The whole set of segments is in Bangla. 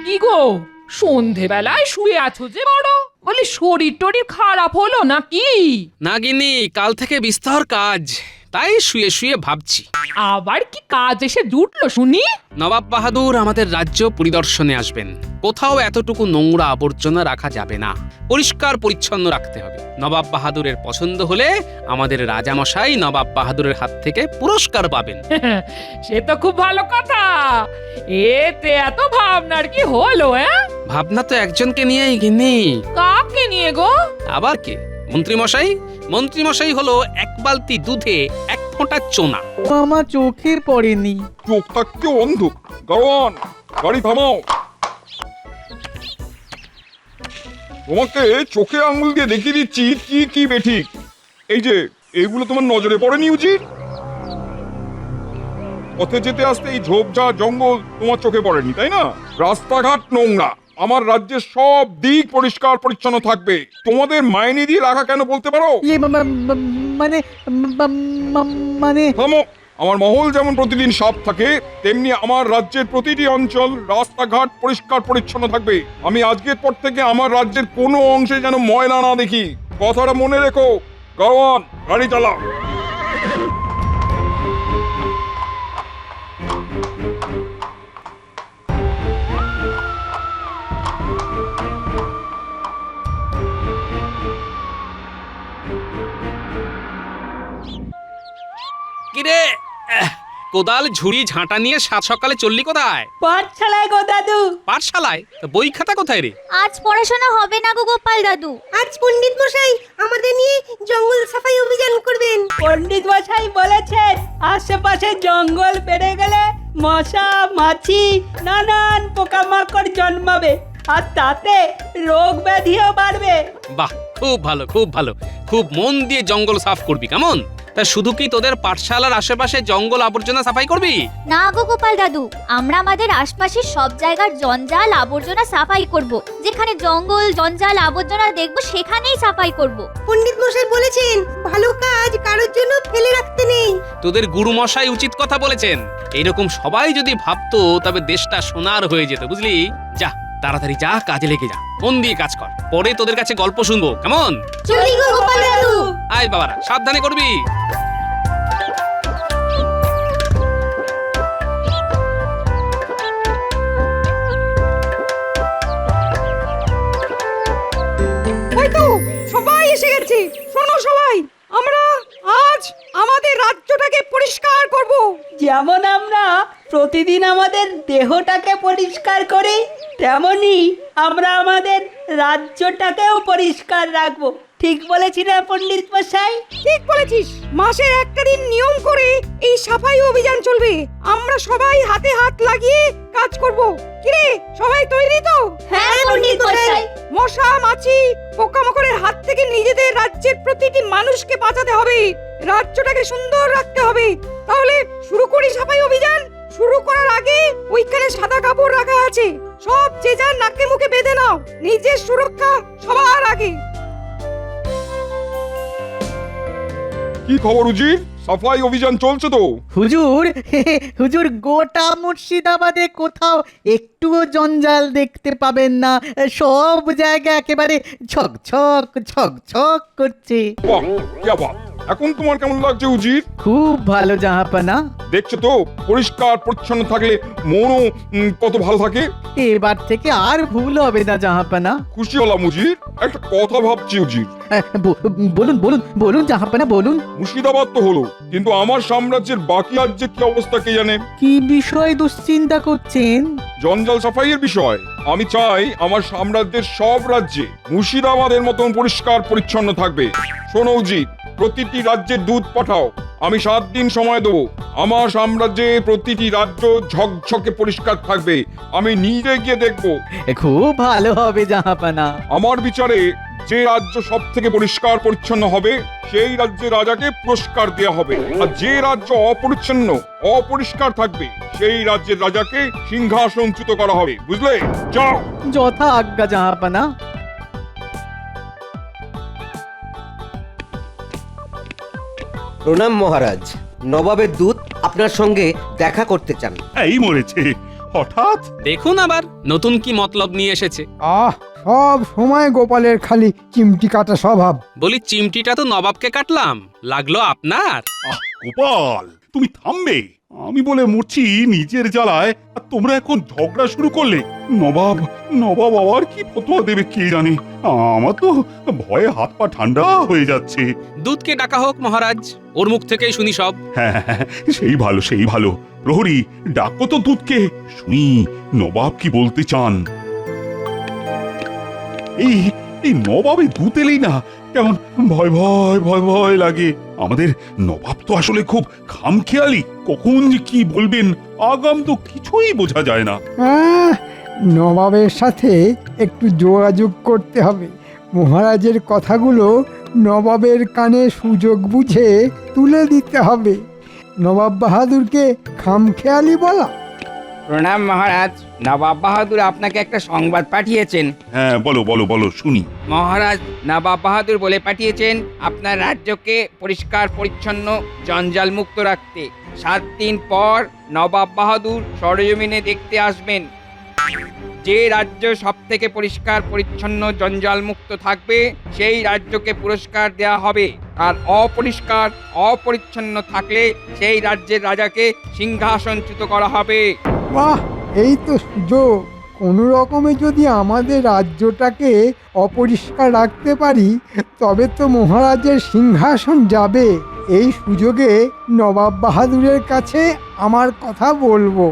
কি গো, সন্ধেবেলায় শুয়ে আছো যে বড়? বলি শরীর টরীর খারাপ হলো নাকি? না গিন্নি, কাল থেকে বিস্তর কাজ, তাই শুয়ে শুয়ে ভাবছি। আবার কি কাজ এসে জুটলো শুনি? নবাব বাহাদুর আমাদের রাজ্য পরিদর্শনে আসবেন। কোথাও এতটুকু নোংরা আবর্জনা রাখা যাবে না, পরিষ্কার পরিচ্ছন্ন রাখতে হবে। নবাব বাহাদুরের পছন্দ হলে আমাদের রাজামশাই নবাব বাহাদুরের হাত থেকে পুরস্কার পাবেন। সে তো খুব ভালো কথা। এতে এত ভাবনার কি হলো? ভাবনা তো একজনকে নিয়েই গিন্নি। কাকে নিয়ে গো? আবার কে? মন্ত্রীমশাই। মন্ত্রীমশাই হলো এক বালতি দুধে এক ফোঁটা চোনা। আমার চোখে পড়েনি। চোখ থাকতে অন্ধ। গাড়োয়ান, গাড়ি থামাও। তোমাকে চোখে আঙুল দিয়ে দেখিয়ে দিচ্ছি কি কি বেঠিক। এই যে এইগুলো তোমার নজরে পড়েনি উচিত? পথে যেতে আসতে এই ঝোপঝাড় জঙ্গল তোমার চোখে পড়েনি, তাই না? রাস্তাঘাট নোংরা। আমার রাজ্যের সব দিক পরিষ্কার পরিচ্ছন্ন থাকবে। তোমাদের মাইনে দিয়ে রাখা কেন বলতে পারো? মানে মানে থামো। আমার মহল যেমন প্রতিদিন সাফ থাকে, তেমনি আমার রাজ্যের প্রতিটি অঞ্চল রাস্তাঘাট পরিষ্কার পরিচ্ছন্ন থাকবে। আমি আজকের পর থেকে আমার রাজ্যের কোনো অংশে যেন ময়লা না দেখি। কথাটা মনে রেখো। গাড়োয়ান, গাড়ি চালাও। কিরে, কোদাল ঝুড়ি ঝাঁটা নিয়ে সাত সকালে চললি কোথায়? পাঠশালায় গো দাদু। পাঠশালায়? তা বই খাতা কোথায় রে? আজ পড়াশোনা হবে না গো গোপাল দাদু। আজ পণ্ডিত মশাই আমাদের নিয়ে জঙ্গল সাফাই অভিযান করবেন। পণ্ডিত মশাই বলেছেন আশেপাশে জঙ্গল বেড়ে গেলে মশা মাছি নানান পোকামাকড় জন্মাবে, আর তাতে রোগ ব্যাধিও বাড়বে। বাহ, খুব ভালো, খুব ভালো। খুব মন দিয়ে জঙ্গল সাফ করবি, কেমন? তা শুধু কি তোদের পাঠশালার আশেপাশে জঙ্গল আবর্জনা সাফাই করবি? না গো গোপাল দাদু, আমরা আমাদের আশপাশের সব জায়গার জঞ্জাল আবর্জনা সাফাই করব। যেখানে জঙ্গল জঞ্জাল আবর্জনা দেখব সেখানেই সাফাই করব। পণ্ডিত মশাই বলেছেন ভালো কাজ কারোর জন্য ফেলে রাখতে নেই। তোদের গুরু মশাই উচিত কথা বলেছেন। এইরকম সবাই যদি ভাবতো তবে দেশটা সোনার হয়ে যেত, বুঝলি? যা, তাড়াতাড়ি যা, কাজে লেগে যা, মন দিয়ে কাজ কর। পরে তোদের কাছে গল্প শুনবো, কেমন? চলি গো গোপাল দাদু। আয় বাবারা, সাবধানে করবি। ওই তো সবাই এসে গেছে। শোনো সবাই, আমরা আজ আমাদের রাজ্যটাকে পরিষ্কার করব। যেমন আমরা প্রতিদিন আমাদের দেহটাকে পরিষ্কার করি, তেমনি আমরা আমাদের রাজ্যটাকেও পরিষ্কার রাখবো। ঠিক বলেছি না পণ্ডিত মশাই? ঠিক বলেছিস। মাসের একটা দিন নিয়ম করে এই সাফাই অভিযান চলবে। আমরা সবাই হাতে হাত লাগিয়ে কাজ করব। কিরে, সবাই তৈরি তো? হ্যাঁ পণ্ডিত মশাই। মশা মাছি পোকামাকড়ের হাত থেকে নিজেদের রাজ্যের প্রতিটি মানুষকে বাঁচাতে হবে। রাজ্যটাকে সুন্দর রাখতে হবে। তাহলে শুরু করি সাফাই অভিযান। শুরু করার আগে ওইখানে সাদা কাপড় রাখা আছে, সব যে যার নাকে মুখে বেঁধে নাও। নিজের সুরক্ষা সবার আগে। কি খবর উজির? সাফাই অভিযান চলছে তো? হুজুর, হুজুর গোটা মুর্শিদাবাদে কোথাও একটুও জঞ্জাল দেখতে পাবেন না। সব জায়গা একেবারে ঝকঝক ঝকঝক করছে। বাহ, কি বাত। এখন তোমার কেমন লাগছে উজির? খুব ভালো জাহাপানা। দেখছো তো, পরিষ্কার পরিচ্ছন্ন থাকলে মনও কত ভালো থাকে। এবার থেকে আর ভুল হবে না জাহাপানা। খুশি হলাম উজির। একটা কথা ভাবছি উজির। বলুন বলুন বলুন জাহাপানা বলুন। মুর্শিদাবাদ তো হলো, কিন্তু আমার সাম্রাজ্যের বাকি রাজ্যে কি অবস্থা কে জানে? কি বিষয় দুশ্চিন্তা করছেন? জঞ্জাল সাফাইয়ের বিষয়। আমি চাই আমার সাম্রাজ্যের সব রাজ্যে মুর্শিদাবাদের মতন পরিষ্কার পরিচ্ছন্ন থাকবে। শোনো উজির, প্রতিটি রাজ্যের দুধ পাঠাও। আমি 7 দিন সময় দেবো। আমার সাম্রাজ্যে প্রতিটি রাজ্য ঝকঝকে পরিষ্কার থাকবে। আমি নিজে গিয়ে দেখবো। খুব ভালো হবে জাহাপানা। আমার বিচারে যে রাজ্য সব থেকে পরিষ্কার পরিচ্ছন্ন হবে সেই রাজ্যের রাজাকে পুরস্কার দেওয়া হবে, আর যে রাজ্য অপরিচ্ছন্ন অপরিষ্কার থাকবে সেই রাজ্যের রাজাকে সিংহাসনচ্যুত করা হবে। বুঝলে? যাও। যথা আজ্ঞা জাহাপানা। প্রণাম মহারাজ। নবাবের দূত আপনার সঙ্গে দেখা করতে চান। এই মরেছে, হঠাৎ? দেখুন আবার নতুন কি মতলব নিয়ে এসেছে। সব সময় গোপালের খালি চিমটি কাটা স্বভাব। বলি চিমটিটা তো নবাবকে কাটলাম, লাগলো আপনার। গোপাল, তুমি থামবে? আমি বলে মরছি নিজের জ্বালায়, আর তোমরা এখন ঝগড়া শুরু করলে। নবাব নবাব আবার কি ফতোয়া দেবে কে জানে। আমার তো ভয়ে হাত পা ঠান্ডা হয়ে যাচ্ছে। দুধকে ডাকা হোক মহারাজ, ওর মুখ থেকেই শুনি সব। হ্যাঁ, সেই ভালো সেই ভালো। প্রহরী, ডাকো তো দুধকে, শুনি নবাব কি বলতে চান। এই এই নবাবে দুধ এলেই না কেমন ভয় ভয় ভয় ভয় লাগে। আমাদের নবাব তো আসলে খুব খামখেয়ালি, কখন যে কি বলবেন আগাম তো কিছুই বোঝা যায় না। নবাবের সাথে একটু যোগাযোগ করতে হবে। মহারাজের কথাগুলো নবাবের কানে সুযোগ বুঝে তুলে দিতে হবে। নবাব বাহাদুরকে খামখেয়ালি বলা। প্রণাম মহারাজ, নবাব বাহাদুর আপনাকে একটা সংবাদ পাঠিয়েছেন। হ্যাঁ, বলো বলো বলো শুনি। মহারাজ নবাব বাহাদুর বলে পাঠিয়েছেন আপনার রাজ্যকে পরিষ্কার পরিচ্ছন্ন জঞ্জাল মুক্ত রাখতে। 7 দিন পর নবাব বাহাদুর সরেজমিনে দেখতে আসবেন। যে রাজ্য সব থেকে পরিষ্কার পরিচ্ছন্ন জঞ্জাল মুক্ত থাকবে সেই রাজ্যকে পুরস্কার দেয়া হবে, আর অপরিষ্কার অপরিচ্ছন্ন থাকলে সেই রাজ্যের রাজাকে সিংহাসনচ্যুত করা হবে। বাহ, এই তো সুযোগ। কোনো রকমে যদি আমাদের রাজ্যটাকে অপরিষ্কার রাখতে পারি তবে তো মহারাজের সিংহাসন যাবে। এই সুযোগে নবাব বাহাদুরের কাছে আমার কথা বলবো।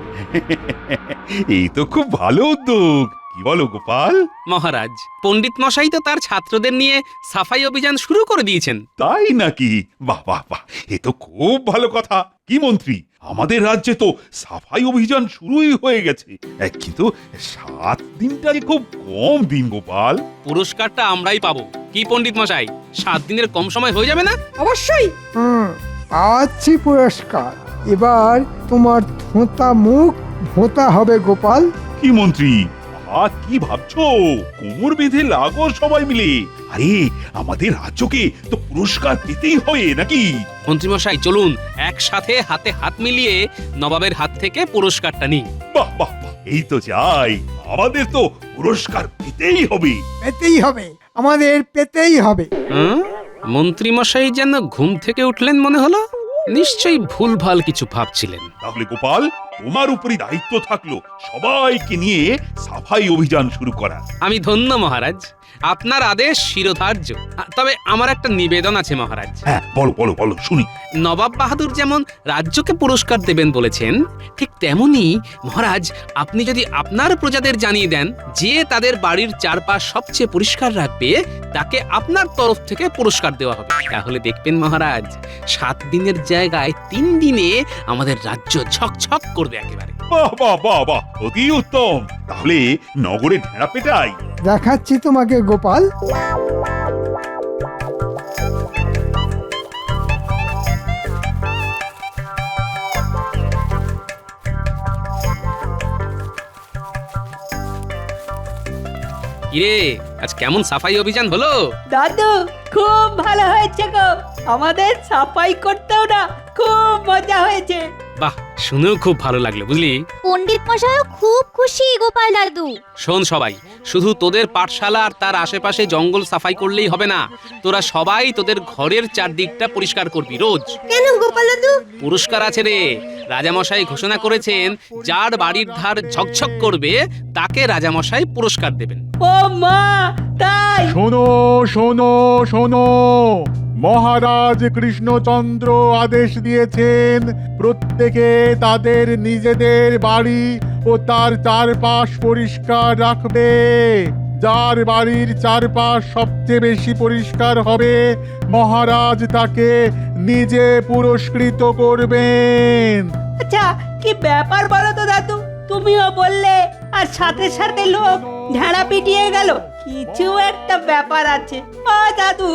এই তো খুব ভালো উদ্যোগ, কি বলো গোপাল? মহারাজ, পণ্ডিত মশাই তো তার ছাত্রদের নিয়ে সাফাই অভিযান শুরু করে দিয়েছেন। তাই নাকি? বাহ বাহ বাহ, এ তো খুব ভালো কথা। কি মন্ত্রী, আমাদের রাজ্যে তো সাফাই অভিযান শুরুই হয়ে গেছে, কিন্তু 7 দিনটা যে খুব কম দিন গোপাল। পুরস্কারটা আমরাই পাবো। কি পণ্ডিত মশাই, 7 দিনের কম সময় হয়ে যাবে না? অবশ্যই। পাচ্ছি পুরস্কার। এবার তোমার থোঁতা মুখ ভোঁতা হবে গোপাল। কি মন্ত্রী, কি ভাবছো? কোমর বেঁধে লাগো সবাই মিলে। আরে আমাদের রাজ্যকে তো পুরস্কার পেতেই হবে নাকি? মন্ত্রীমশাই চলুন একসাথে হাতে হাত মিলিয়ে নবাবের হাত থেকে পুরস্কারটা নিই। বাহ বাহ বাহ, এই তো চাই। আমাদের তো পুরস্কার পেতেই হবে। পেতেই হবে, আমাদের পেতেই হবে। মন্ত্রীমশাই যেন ঘুম থেকে উঠলেন মনে হলো। নিশ্চয়ই ভুলভাল কিছু ভাবছিলেন। তাহলে গোপাল, তোমার উপরই দায়িত্ব থাকলো সবাইকে নিয়ে সাফাই অভিযান শুরু করা। আমি ধন্য মহারাজ, আপনার আদেশ শিরোধার্য। তবে আমার একটা নিবেদন আছে মহারাজ। হ্যাঁ, বলো বলো বলো শুনি। নবাব বাহাদুর যেমন রাজ্যকে পুরস্কার দেবেন বলেছেন, ঠিক তেমনি মহারাজ আপনি যদি আপনার প্রজাদের জানিয়ে দেন যে তাদের বাড়ির চারপাশ সবচেয়ে পরিষ্কার রাখবে তাকে আপনার তরফ থেকে পুরস্কার দেওয়া হবে। তাহলে দেখবেন মহারাজ, 7 দিনের জায়গায় 3 দিনে আমাদের রাজ্য ঝকঝক করবে একেবারে। বাহ বাহ বাহ বাহ, অতি উত্তম। তাহলে নগরে ঢেঁড়া পেটাই। দেখাচ্ছি তোমাকে গোপাল। কিরে, আজ কেমন সাফাই অভিযান হলো? দাদু, খুব ভালো হয়েছে গো। আমাদের সাফাই করতেও না খুব মজা হয়েছে। বাহ, শুনেও খুব ভালো লাগলো বুঝলি। পণ্ডিত মশাইও খুব খুশি গোপাল দাদু। শোন সবাই, শুধু তোদের পাঠশালা আর তার আশেপাশে জঙ্গল সাফাই করলেই হবে না। তোরা সবাই তোদের ঘরের চারদিকটা পরিষ্কার করবি রোজ। কেন গোপাল দাদু? পুরস্কার আছে রে। রাজামশাই ঘোষণা করেছেন যার বাড়ির ধার ঝকঝক করবে তাকে রাজামশাই পুরস্কার দেবেন। ও মা, তাই? শোনো শোনো শোনো, মহারাজ কৃষ্ণচন্দ্র আদেশ দিয়েছেন প্রত্যেকে তাদের নিজেদের বাড়ি ও তার চারপাশ পরিষ্কার রাখবে। যার বাড়ির চারপাশ সবচেয়ে বেশি পরিষ্কার হবে মহারাজ তাকে নিজে পুরস্কৃত করবেন। আচ্ছা, কি ব্যাপার বলো তো দাদু? তুমিও বললে আর সাথে সাথে লোক ঢেড়া পিটিয়ে গেল। কিছু একটা ব্যাপার আছে। ও দাদু,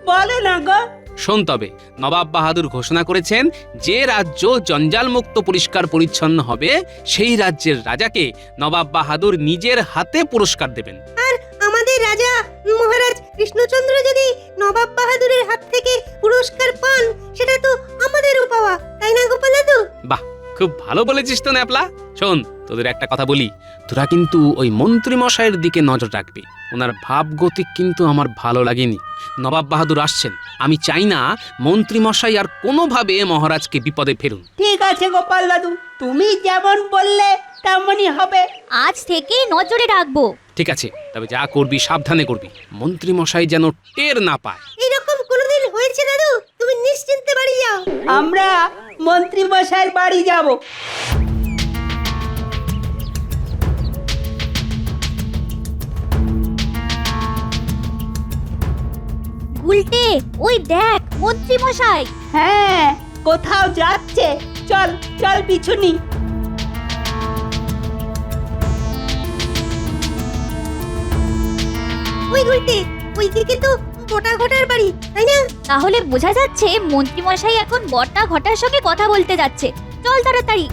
বলো না গো। শোন তবে, নবাব বাহাদুর ঘোষণা করেছেন যে রাজ্য জঞ্জাল মুক্ত পরিষ্কার পরিচ্ছন্ন হবে সেই রাজ্যের রাজাকে নবাব বাহাদুর নিজের হাতে পুরস্কার দেবেন। আর আমাদের রাজা মহারাজ কৃষ্ণচন্দ্র যদি নবাব বাহাদুরের হাত থেকে পুরস্কার পান সেটা তো আমাদেরও পাওয়া, তাই না গোপাল দাদু? বাহ, খুব ভালো বলেছিস তো ন্যাপলা। শোন, তোদের একটা কথা বলি, তোরা কিন্তু ওই মন্ত্রী মশাইয়ের দিকে নজর রাখবি। ওনার ভাবগতিক কিন্তু আমার ভালো লাগেনি। নবাব বাহাদুর আসছেন, আমি চাই না মন্ত্রী মশাই আর কোনোভাবে মহারাজকে বিপদে ফেলুন। ঠিক আছে গোপাল দাদু, তুমি যেমন বললে তেমনই হবে। আজ থেকেই নজরে রাখবো। ঠিক আছে, তবে যা করবি সাবধানে করবি, মন্ত্রী মশাই যেন টের না পায়। এরকম কোনোদিন হয়েছে দাদু? তুমি নিশ্চিন্তে বাড়ি যাও। আমরা মন্ত্রী মশাইয়ের বাড়ি যাব। উল্টে ওই দেখ মন্ত্রী মশাই। হ্যাঁ, কোথাও যাচ্ছে। চল চল পিছুনি। ওই গুলটে, ওইদিকে তো গোটা ঘটার বাড়ি, তাই না? তাহলে বোঝা যাচ্ছে মন্ত্রী মশাই এখন বটা ঘটার সঙ্গে কথা বলতে যাচ্ছে। চল তাড়াতাড়ি।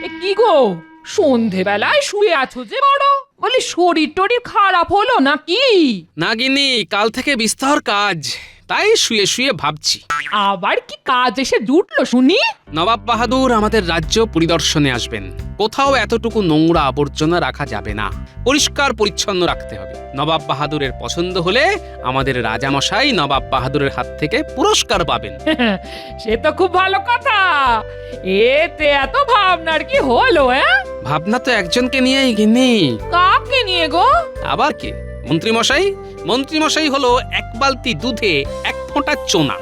এ কি গো, সন্ধেবেলায় শুয়ে আছো যে বড়? বলি শরীর টরীর খারাপ হলো নাকি? নাগিনি, কাল থেকে বিস্তর কাজ, তাই শুয়ে শুয়ে ভাবছি। আবার কি কাজ এসে জুটলো শুনি? নবাব বাহাদুর আমাদের রাজ্য পরিদর্শনে আসবেন। কোথাও এতটুকু নোংরা আবর্জনা রাখা যাবে না, পরিষ্কার পরিচ্ছন্ন রাখতে হবে। নবাব বাহাদুরের পছন্দ হলে আমাদের রাজামশাই নবাব বাহাদুরের হাত থেকে পুরস্কার পাবেন। সে তো খুব ভালো কথা। এতে এত ভাবনার কি হলো? ভাবনা তো একজনকে নিয়েই গিনি। কাকে নিয়ে গো? আবার কে? মন্ত্রী মশাই। মন্ত্রী মশাই হলো এক বালতি দুধে এক ফোঁটা চোনা।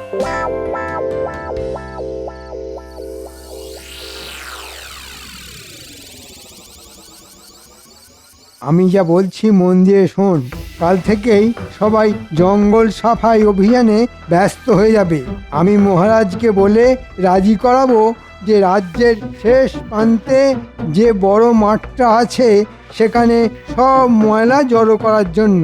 আমি যা বলছি মন দিয়ে শোন। কাল থেকেই সবাই জঙ্গল সাফাই অভিযানে ব্যস্ত হয়ে যাবে। আমি মহারাজকে বলে রাজি করাবো যে রাজ্যের শেষ প্রান্তে যে বড় মাঠটা আছে সেখানে সব ময়লা জড়ো করার জন্য।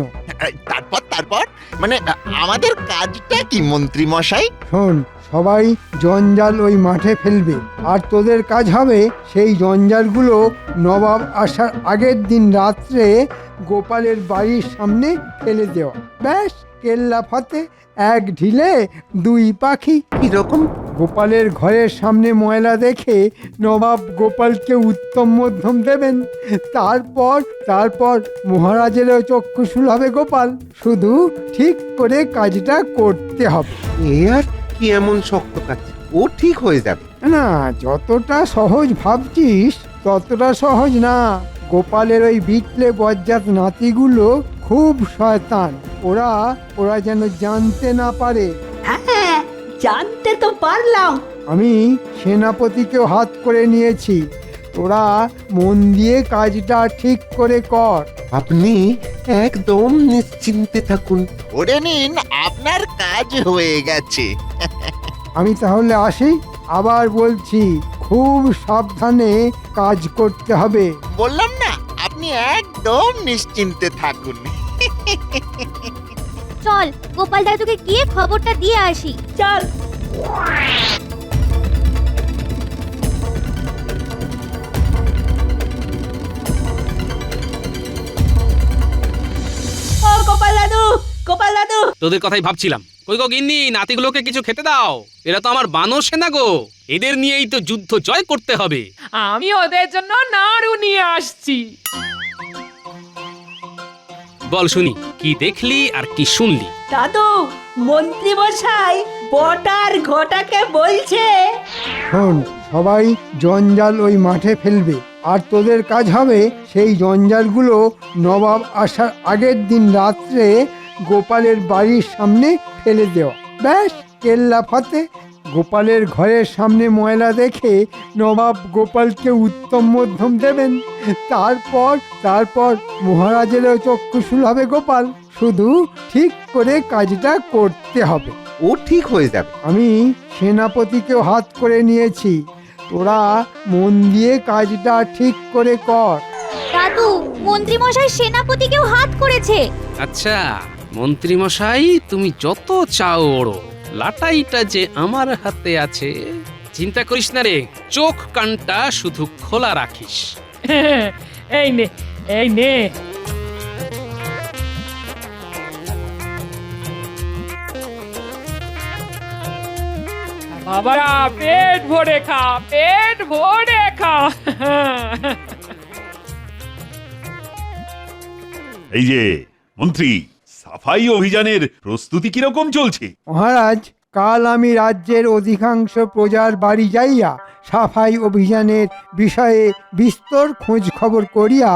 তারপর মানে আমাদের কাজটা কি মন্ত্রী মশাই? শোন, সবাই জঞ্জাল ওই মাঠে ফেলবে, আর তোদের কাজ হবে সেই জঞ্জালগুলো নবাব আসার আগের দিন রাত্রে গোপালের বাড়ির সামনে ফেলে দেওয়া। ব্যাস, কেল্লা ফতে, এক ঢিলে দুই পাখি। কিরকম? গোপালের ঘরের সামনে ময়লা দেখে নবাব গোপালকে উত্তম মধ্যম দেবেন। তারপর মহারাজেরও চক্ষুশূল হবে গোপাল। শুধু ঠিক করে কাজটা করতে হবে। এ আর কি এমন শক্ত কাজ? ও ঠিক হয়ে যাবে। না, যতটা সহজ ভাবছিস ততটা সহজ না। গোপালের ওই বিটলে বজ্জাত নাতিগুলো খুব শয়তান। ওরা যেন জানতে না পারে। হ্যাঁ, জানতে তো পারলাম। আমি সেনাপতিকেও হাত করে নিয়েছি। তোরা মন দিয়ে কাজটা ঠিক করে কর। আপনি একদম নিশ্চিন্তে থাকুন, ধরে নিন আপনার কাজ হয়ে গেছে। আমি তাহলে আসি। আবার বলছি, খুব সাবধানে কাজ করতে হবে। বললাম না, আপনি একদম নিশ্চিন্তে থাকুন। চল গোপাল দাদুকে গিয়ে খবরটা দিয়ে আসি। চল। ও গোপাল দাদু, গোপাল দাদু। তোদের কথাই ভাবছিলাম। কই গো গিন্নি, নাতিগুলোকে কিছু খেতে দাও। এরা তো আমার বানর সেনা গো, এদের নিয়েই তো যুদ্ধ জয় করতে হবে। আমি ওদের জন্য নাড়ু নিয়ে আসছি। বল শুনি, কি দেখলি আর কি শুনলি? দাদু, মন্ত্রী মশাই বটার ঘটাকে বলছে। শোন, সবাই জঞ্জাল ওই মাঠে ফেলবে, আর তোদের কাজ হবে সেই জঞ্জালগুলো নবাব আসার আগের দিন রাত্রে গোপালের বাড়ির সামনে ফেলে দেওয়া। ব্যাস, কেল্লা ফতে। গোপালের ঘরের সামনে ময়লা দেখে নবাব গোপালকে উত্তম মধ্যম দেবেন। তারপর মহারাজেরও চক্ষুশূল হবে গোপাল। শুধু ঠিক করে কাজটা করতে হবে। ও ঠিক হয়ে যাবে। আমি সেনাপতিকেও হাত করে নিয়েছি। তোরা মন দিয়ে কাজটা ঠিক করে কর। দাদু, মন্ত্রী মশাই সেনাপতিকেও হাত করেছে। আচ্ছা মন্ত্রী মশাই, তুমি যত চাও ওড়ো, লাটাইটা যে আমার হাতে আছে। চিন্তা করিস না রে, চোখ কানটা শুধু খোলা রাখিস। এই নে, এই নে। বাবারা পেট ভরে খা, পেট ভরে খা। এই যে মন্ত্রী, সাফাই অভিযানের প্রস্তুতি কিরকম চলছে? মহারাজ, কাল আমি রাজ্যের অধিকাংশ প্রজার বাড়ি যাইয়া সাফাই অভিযানের বিষয়ে বিস্তর খোঁজ খবর করিয়া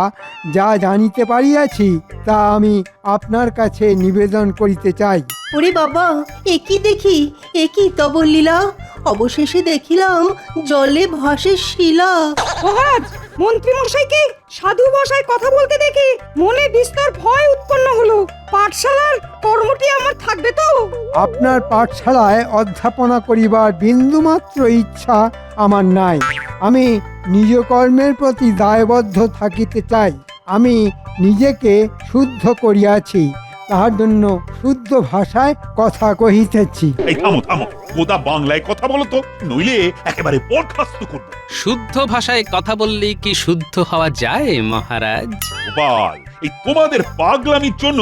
যা জানিতে পারিয়াছি তা আমি আপনার কাছে নিবেদন করিতে চাই। ওরে বাবা, একই দেখি, একই তব লীলা, অবশেষে দেখিলাম জলে ভাসে শিলা। মহারাজ, মন্ত্রী মশাইকে সাধু ভাষায় কথা বলতে দেখে মনে বিস্তর ভয় উৎপন্ন হলো। পাঠশালার কর্মটি আমার থাকবে তো? আপনার পাঠশালায় অধ্যাপনা করিবার বিন্দুমাত্র ইচ্ছা আমার নাই। আমি নিজ কর্মের প্রতি দায়বদ্ধ থাকিতে চাই। আমি নিজেকে শুদ্ধ করিয়াছি, তাহার জন্য শুদ্ধ ভাষায় কথা কহিতেছি। এই থামো থামো, গোদা বাংলায় কথা বলো তো, নইলে একেবারে বরখাস্ত করবো। শুদ্ধ ভাষায় কথা বললেই কি শুদ্ধ হওয়া যায় মহারাজ? গোপাল, এই তোমাদের পাগলামির জন্য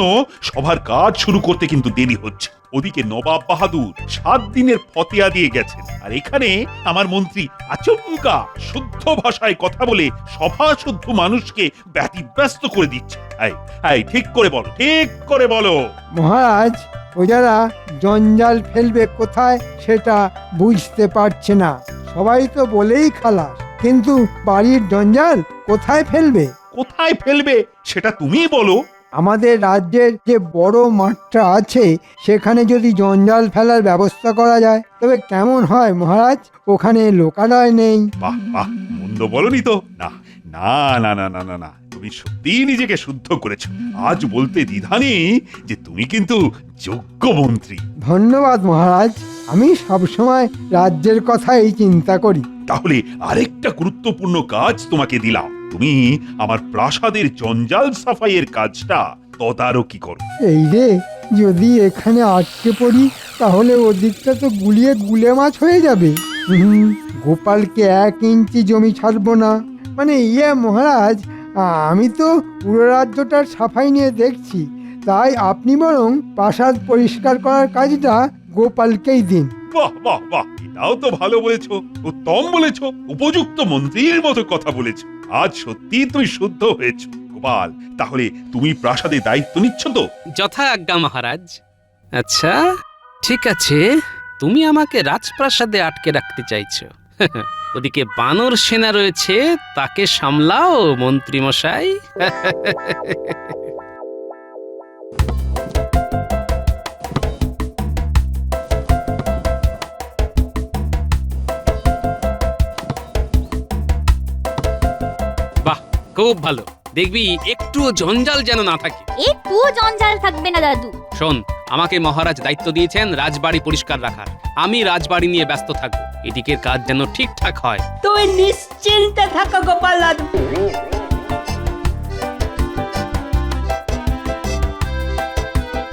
সবার কাজ শুরু করতে কিন্তু দেরি হচ্ছে। ওদিকে নবাব বাহাদুর 7 দিনের ফতেয়া দিয়ে গেছেন, আর এখানে আমার মন্ত্রী আচমকা শুদ্ধ ভাষায় কথা বলে সভা শুদ্ধ মানুষকে ব্যতিব্যস্ত করে দিচ্ছে। এই ঠিক করে বলো, ঠিক করে বলো। মহারাজ, প্রজারা জঞ্জাল ফেলবে কোথায় সেটা বুঝতে পারছে না। সবাই তো বলেই খালাস, কিন্তু বাড়ির জঞ্জাল কোথায় ফেলবে? কোথায় ফেলবে সেটা তুমিই বলো। আমাদের রাজ্যের যে বড় মাঠটা আছে সেখানে যদি জঞ্জাল ফেলার ব্যবস্থা করা যায় তবে কেমন হয় মহারাজ? ওখানে লোকালয় নেই। বাহ বাহ, মন্দ বলনি তো। না না না না না না না, তুমি সত্যি নিজেকে শুদ্ধ করেছো। আজ বলতে দ্বিধা নেই যে তুমি কিন্তু যোগ্য মন্ত্রী। ধন্যবাদ মহারাজ, আমি সবসময় রাজ্যের কথাই চিন্তা করি। তাহলে আরেকটা গুরুত্বপূর্ণ কাজ তোমাকে দিলাম। তুমি আমার প্রাসাদের জঞ্জাল সাফাইয়ের কাজটা তদারকি করো। এই রে, যদি এখানে আটকে পড়ি তাহলে ওদিকটা তো গুলিয়ে গুলে মাছ হয়ে যাবে। গোপালকে 1 ইঞ্চি জমি ছাড়বো না। মানে মহারাজ, আমি তো পুরো রাজ্যটার সাফাই নিয়ে দেখছি, তাই আপনি বরং প্রাসাদ পরিষ্কার করার কাজটা গোপালকেই দিন। বাহ বাহ বাহ, এটাও তো ভালো বলেছো, উত্তম বলেছো, উপযুক্ত মন্ত্রীর মতো কথা বলেছো। আজ সত্যি তুমি শুদ্ধ হয়েছো। গোপাল, তাহলে তুমি প্রাসাদে দায়িত্ব নিচ্ছ তো? যথা আজ্ঞা মহারাজ। আচ্ছা ঠিক আছে, তুমি আমাকে রাজপ্রাসাদে আটকে রাখতে চাইছো। ওদিকে বানর সেনা রয়েছে, তাকে সামলাও মন্ত্রী মশাই। বাহ, খুব ভালো। দেখবি একটুও জঞ্জাল যেন না থাকে। একটু জঞ্জাল থাকবে না দাদু। শোন, আমাকে মহারাজ দায়িত্ব দিয়েছেন রাজবাড়ি পরিষ্কার রাখার। আমি রাজবাড়ি নিয়ে ব্যস্ত থাকবো, এদিকের কাজ যেন ঠিকঠাক হয়। তুমি নিশ্চিন্তে থাকো গোপাল দাদু।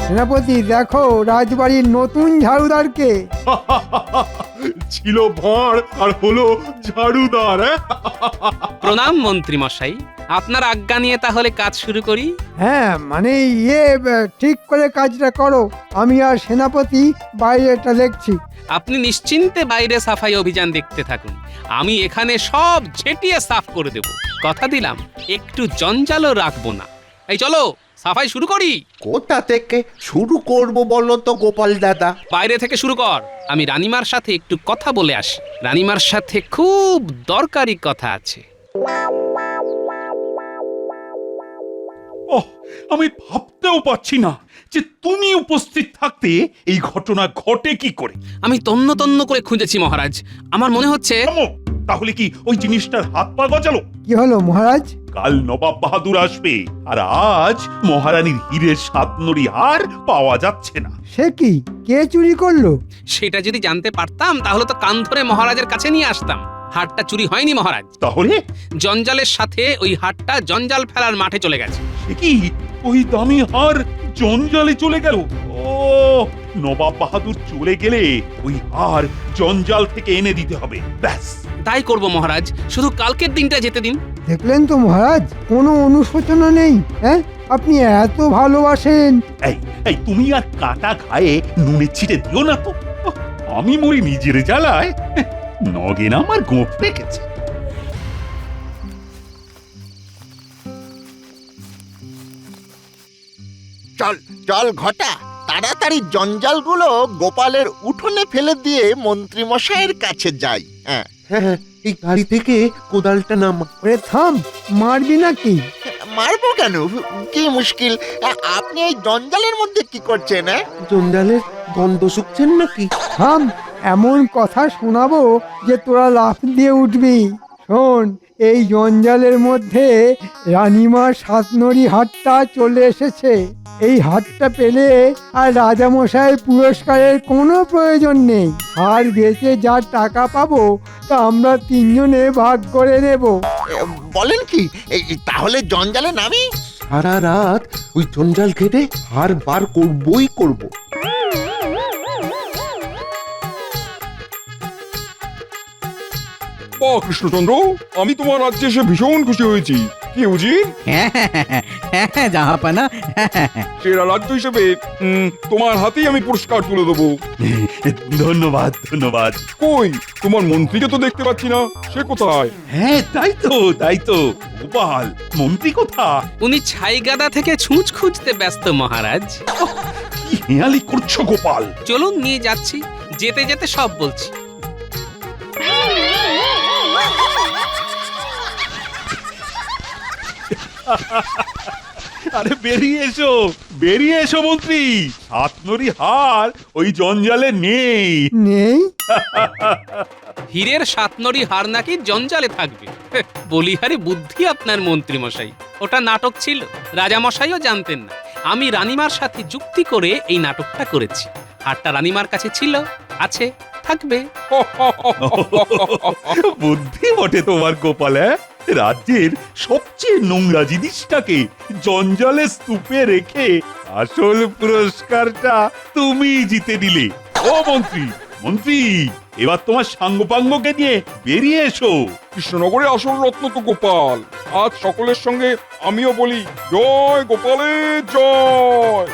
সেনাপতি, দেখো রাজবাড়ির নতুন ঝাড়ুদারকে। ছিল ভাঁড় আর হলো ঝাড়ুদার। প্রণাম মন্ত্রী মশাই, আপনার আজ্ঞা নিয়ে তাহলে কাজ শুরু করি। হ্যাঁ, মানে ঠিক করে কাজটা করো। আমি আর সেনাপতি বাইরেটা দেখছি। আপনি নিশ্চিন্তে বাইরে সাফাই অভিযান দেখতে থাকুন, আমি এখানে সব ঝেঁটিয়ে সাফ করে দেব। কথা দিলাম, একটু জঞ্জালও রাখবো না। এই চলো সাফাই শুরু করি। কোথা থেকে শুরু করব বলো তো গোপাল দাদা? বাইরে থেকে শুরু কর, আমি রানীমার সাথে একটু কথা বলে আসি। রানীমার সাথে খুব দরকারি কথা আছে। ওহ, আমি ভাবতেও পারছি না যে তুমি উপস্থিত থাকতে এই ঘটনা ঘটে কি করে। আমি তন্ন তন্ন করে খুঁজেছি মহারাজ, আমার মনে হচ্ছে। তাহলে কি ওই জিনিসটার হাত পা গজালো? কি হলো মহারাজ? কাল নবাব বাহাদুর আসবে, আর আজ মহারানীর হীরের 7 নড়ি হার পাওয়া যাচ্ছে না। সে কি, কে চুরি করলো? সেটা যদি জানতে পারতাম তাহলে তো কান ধরে মহারাজের কাছে নিয়ে আসতাম। হারটা চুরি হয়নি মহারাজ। তাহলে জঞ্জালের সাথে ওই হারটা জঞ্জাল ফেলার মাঠে চলে গেছে। সে কি, ওই দামি হার জঞ্জালে চলে গেল? ও, নবাব বাহাদুর চলে গেলে ওই হার জঞ্জাল থেকে এনে দিতে হবে। ব্যাস তাই করব মহারাজ, শুধু কালকের দিনটা যেতে দিন। দেখলেন তো মহারাজ, কোনো অনুশোচনা নেই। হ্যাঁ, আপনি এত ভালোবাসেন। এই তুমি আর কাটা ঘায়ে নুনে ছিটে দিও না তো। আমি মরি নিজের জ্বালায়, নগেন আমার গোঁফ রেখেছে। চল চল ঘটা, তাড়াতাড়ি জঞ্জালগুলো গোপালের উঠোনে ফেলে দিয়ে মন্ত্রী মশাইয়ের কাছে যাই। হ্যাঁ হ্যাঁ, এই গাড়ি থেকে কোদালটা নামা। ওরে থাম, মারবি নাকি? মারবো কেন? কি মুশকিল, আপনি এই জঞ্জালের মধ্যে কি করছেন? জঞ্জালের গন্ধ শুকছেন নাকি? থাম, এমন কথা শোনাবো যে তোরা লাফ দিয়ে উঠবি। শোন, এই জঞ্জালের মধ্যে রানীমার সাতনড়ি হাটটা চলে এসেছে। এই হাটটা পেলে আর রাজামশাইয়ের পুরস্কারের কোনো প্রয়োজন নেই। আর বেচে যা টাকা পাবো তা আমরা তিনজনে ভাগ করে নেব। বলেন কি, তাহলে জঞ্জালে নামি? সারা রাত ওই জঞ্জাল ঘেটে হার বার করবই করব। বাহ কৃষ্ণচন্দ্র, আমি তোমার রাজ্যে এসে ভীষণ খুশি হয়েছি। কি উজির? হ্যাঁ জাহাপানা, সেরা রাজ্য হিসেবে তোমার হাতেই আমি পুরস্কার তুলে দেবো। ধন্যবাদ ধন্যবাদ। কই তোমার মন্ত্রীকে তো দেখতে পাচ্ছি না, সে কোথায়? হ্যাঁ তাই তো গোপাল, মন্ত্রী কোথা? উনি ছাই গাদা থেকে ছুঁচ খুঁজতে ব্যস্ত মহারাজ। কি হেয়ালি করছো গোপাল? চলুন নিয়ে যাচ্ছি, যেতে যেতে সব বলছি। আরে বেরিয়ে এসো মন্ত্রী। সাতনরি হার ওই জঞ্জালে নেই। নেই? হীরের সাতনরি হার নাকি জঞ্জালে থাকবে? বলিহারে বুদ্ধি আপনার মন্ত্রী মশাই। ওটা নাটক ছিল, রাজা মশাইও জানতেন না। আমি রানীমার সাথে যুক্তি করে এই নাটকটা করেছি। হারটা রানীমার কাছে ছিল, আছে, থাকবে। বুদ্ধি বটে তোমার গোপাল। রাজ্যের সবচেয়ে নোংরা জিনিসটাকে জঞ্জালে স্তূপে রেখে আসল পুরস্কারটা তুমি জিতে নিলে। ও মন্ত্রী, এবার তোমার সাঙ্গপাঙ্গকে নিয়ে বেরিয়ে এসো। কৃষ্ণনগরে আসল রত্ন তো গোপাল। আজ সকলের সঙ্গে আমিও বলি জয় গোপালের জয়।